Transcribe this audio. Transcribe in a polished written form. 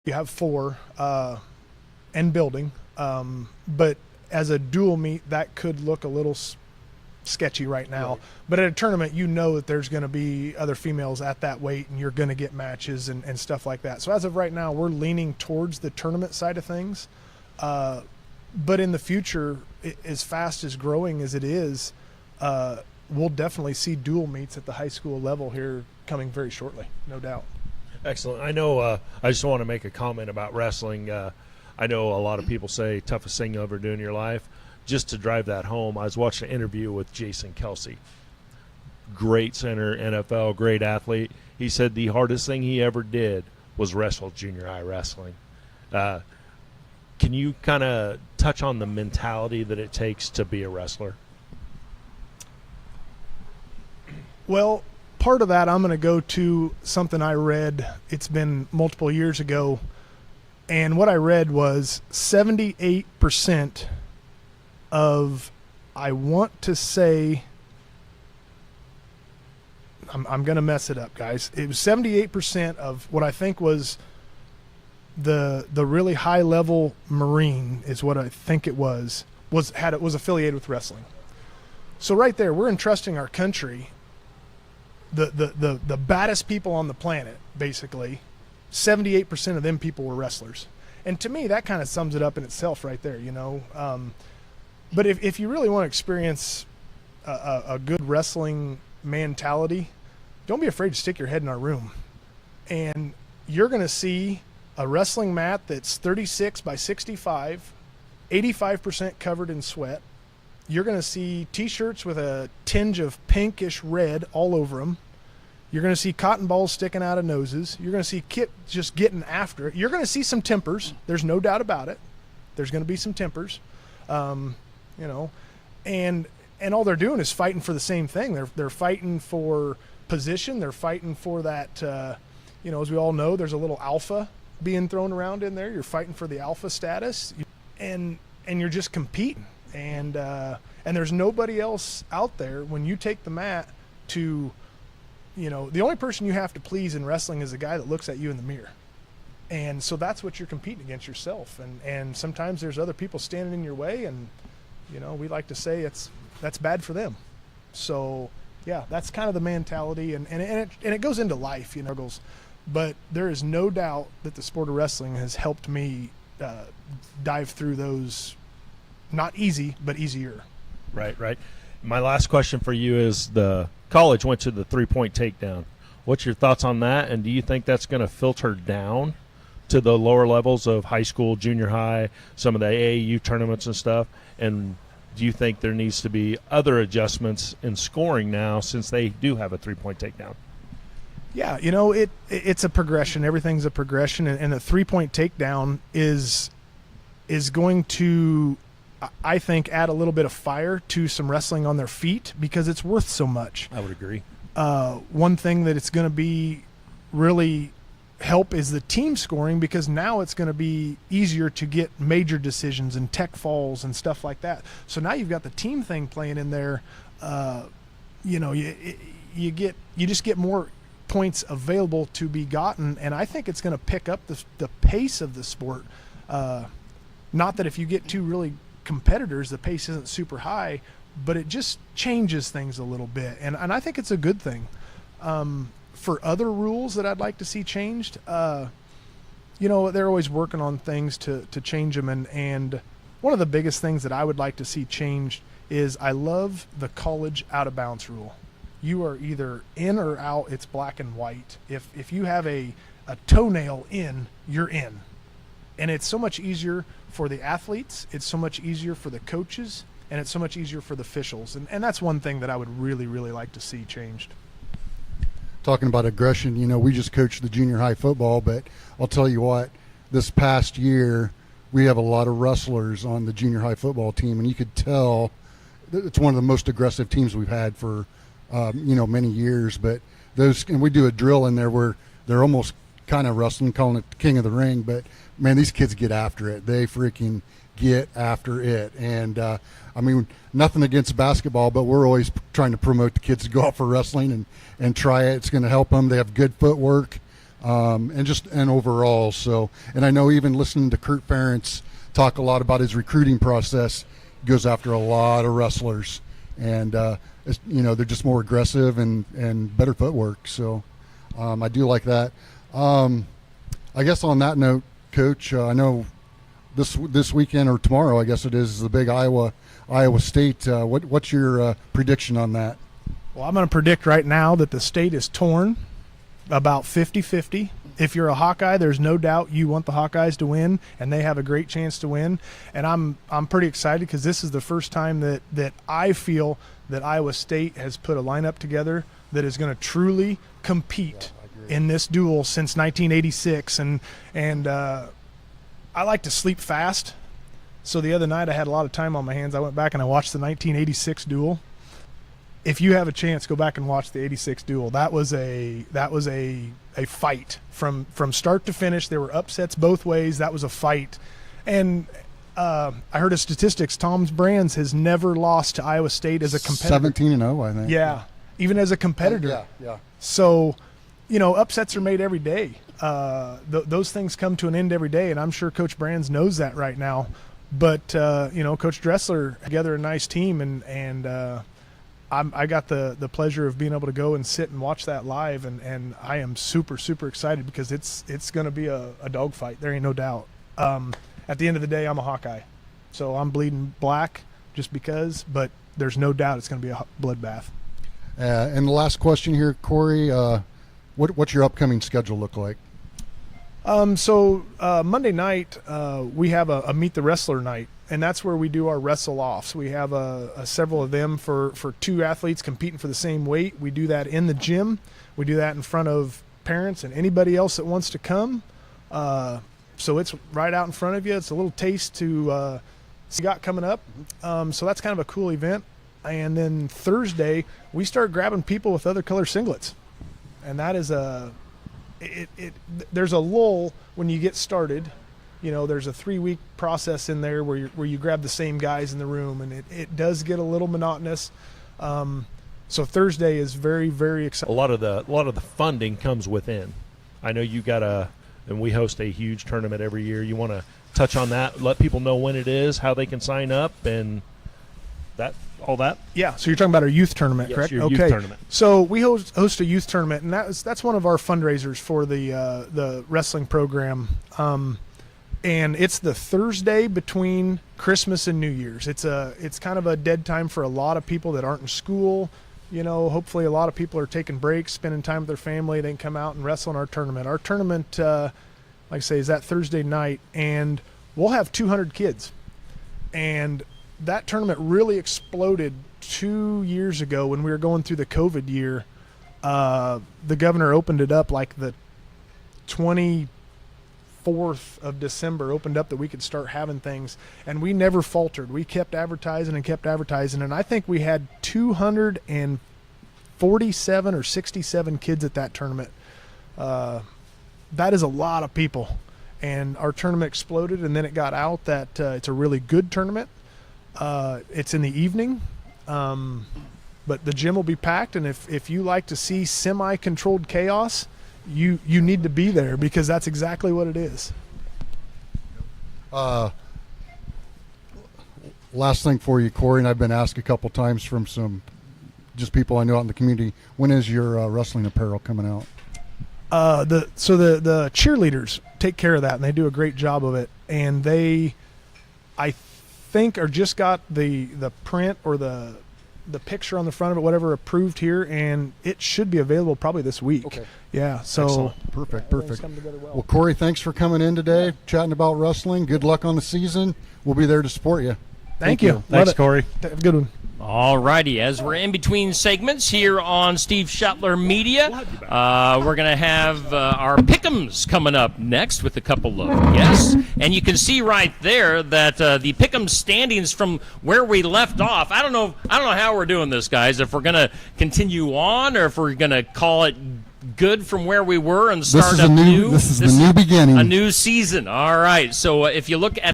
You have four and building, but as a dual meet, that could look a little sketchy right now. Right. But at a tournament, you know that there's going to be other females at that weight, and you're going to get matches and stuff like that. So as of right now, we're leaning towards the tournament side of things. But in the future, as fast as growing as it is, we'll definitely see dual meets at the high school level here coming very shortly, no doubt. Excellent. I know. I just want to make a comment about wrestling. I know a lot of people say toughest thing you'll ever do in your life. Just to drive that home, I was watching an interview with Jason Kelsey. Great center, NFL, great athlete. He said the hardest thing he ever did was wrestle junior high wrestling. Can you kind of touch on the mentality that it takes to be a wrestler? Well, part of that, I'm going to go to something I read. It's been multiple years ago. And what I read was 78% of, I want to say, I'm going to mess it up, guys. It was 78% of what I think was the really high level Marine is what I think it was affiliated with wrestling. So right there, we're entrusting our country, the baddest people on the planet, basically. 78% of them people were wrestlers. And to me, that kind of sums it up in itself right there, you know. But if you really want to experience a good wrestling mentality, don't be afraid to stick your head in our room. And you're going to see a wrestling mat that's 36 by 65, 85% covered in sweat. You're going to see T-shirts with a tinge of pinkish red all over them. You're going to see cotton balls sticking out of noses. You're going to see Kit just getting after it. You're going to see some tempers. There's no doubt about it. There's going to be some tempers, you know, and all they're doing is fighting for the same thing. They're fighting for position. They're fighting for that. You know, as we all know, there's a little alpha being thrown around in there. You're fighting for the alpha status, and you're just competing. And there's nobody else out there when you take the mat to. You know, the only person you have to please in wrestling is the guy that looks at you in the mirror. And so that's what you're competing against, yourself. And sometimes there's other people standing in your way, and, you know, we like to say that's bad for them. So, yeah, that's kind of the mentality, and it goes into life, you know. But there is no doubt that the sport of wrestling has helped me dive through those, not easy, but easier. Right. My last question for you is the college went to the three-point takedown. What's your thoughts on that, and do you think that's going to filter down to the lower levels of high school, junior high, some of the AAU tournaments and stuff? And do you think there needs to be other adjustments in scoring now since they do have a three-point takedown? Yeah, you know, it's a progression. Everything's a progression, and a three-point takedown is going to, I think, add a little bit of fire to some wrestling on their feet because it's worth so much. I would agree. One thing that it's going to be really help is the team scoring, because now it's going to be easier to get major decisions and tech falls and stuff like that. So now you've got the team thing playing in there. You know, you just get more points available to be gotten, and I think it's going to pick up the pace of the sport. Not that if you get two really competitors, the pace isn't super high, but it just changes things a little bit, and I think it's a good thing. For other rules that I'd like to see changed, you know, they're always working on things to change them, and one of the biggest things that I would like to see changed is I love the college out of bounds rule. You are either in or out. It's black and white. If you have a toenail in, you're in. And it's so much easier for the athletes, it's so much easier for the coaches, and it's so much easier for the officials. And that's one thing that I would really, really like to see changed. Talking about aggression, you know, we just coached the junior high football, but I'll tell you what, this past year we have a lot of wrestlers on the junior high football team, and you could tell it's one of the most aggressive teams we've had for, you know, many years. But those, and we do a drill in there where they're almost kind of wrestling, calling it the king of the ring, but man, these kids get after it. They freaking get after it. And I mean, nothing against basketball, but we're always trying to promote the kids to go out for wrestling and try it. It's going to help them. They have good footwork. and overall. So, and I know even listening to Kurt Ferentz talk a lot about his recruiting process, he goes after a lot of wrestlers, and they're just more aggressive and better footwork. So, I do like that. I guess on that note, Coach, I know this weekend or tomorrow, I guess it is the big Iowa State. What's your prediction on that? Well, I'm going to predict right now that the state is torn about 50-50. If you're a Hawkeye, there's no doubt you want the Hawkeyes to win, and they have a great chance to win. And I'm pretty excited because this is the first time that I feel that Iowa State has put a lineup together that is going to truly compete in this duel since 1986. And I like to sleep fast. So the other night I had a lot of time on my hands. I went back and I watched the 1986 duel. If you have a chance, go back and watch the 86 duel. That was a fight from start to finish. There were upsets both ways. That was a fight. And I heard of statistics. Tom's Brands has never lost to Iowa State as a competitor. 17-0, I think. Yeah, even as a competitor. Yeah. So, upsets are made every day. Those things come to an end every day, and I'm sure Coach Brands knows that right now. But Coach Dressler together a nice team, and I got the pleasure of being able to go and sit and watch that live, and I am super, super excited because it's going to be a dogfight. There ain't no doubt. At the end of the day, I'm a Hawkeye, so I'm bleeding black just because, but there's no doubt it's going to be a bloodbath. And the last question here, Corey, what's your upcoming schedule look like? So Monday night we have a Meet the Wrestler night, and that's where we do our wrestle-offs. We have several of them for two athletes competing for the same weight. We do that in the gym. We do that in front of parents and anybody else that wants to come. So it's right out in front of you. It's a little taste to see got coming up. So that's kind of a cool event. And then Thursday, we start grabbing people with other color singlets. And that is there's a lull when you get started. There's a 3-week process in there where you grab the same guys in the room, and it does get a little monotonous. So Thursday is very, very exciting. A lot of the funding comes within. I know you and we host a huge tournament every year. You want to touch on that, let people know when it is, how they can sign up, and all that? Yeah, so you're talking about our youth tournament, yes, correct? Your okay. Youth tournament. So we host a youth tournament, and that's one of our fundraisers for the wrestling program. And it's the Thursday between Christmas and New Year's. It's kind of a dead time for a lot of people that aren't in school. Hopefully a lot of people are taking breaks, spending time with their family. They can come out and wrestle in our tournament. Our tournament, like I say, is that Thursday night, and we'll have 200 kids. And that tournament really exploded 2 years ago when we were going through the COVID year. The governor opened it up like the 24th of December, opened up that we could start having things, and we never faltered. We kept advertising, and I think we had 247 or 67 kids at that tournament. That is a lot of people, and our tournament exploded, and then it got out that it's a really good tournament. It's in the evening, but the gym will be packed, and if you like to see semi-controlled chaos, you need to be there, because that's exactly what it is. Last thing for you, Corey, and I've been asked a couple times from some just people I know out in the community, when is your wrestling apparel coming out? The cheerleaders take care of that, and they do a great job of it, and I think are just got the print or the picture on the front of it, whatever, approved here, and it should be available probably this week. Okay. Yeah, so excellent. Perfect. everything's coming together well. Well, Corey, thanks for coming in today, chatting about wrestling. Good luck on the season. We'll be there to support you. Thank you. Thanks, Corey. Have a good one. All righty, as we're in between segments here on Steve Shuttler Media, we're going to have our Pick'ems coming up next with a couple of guests. And you can see right there that the Pick'em standings from where we left off. I don't know how we're doing this, guys, if we're going to continue on or if we're going to call it good from where we were and start This is the new beginning. A new season. All right, so if you look at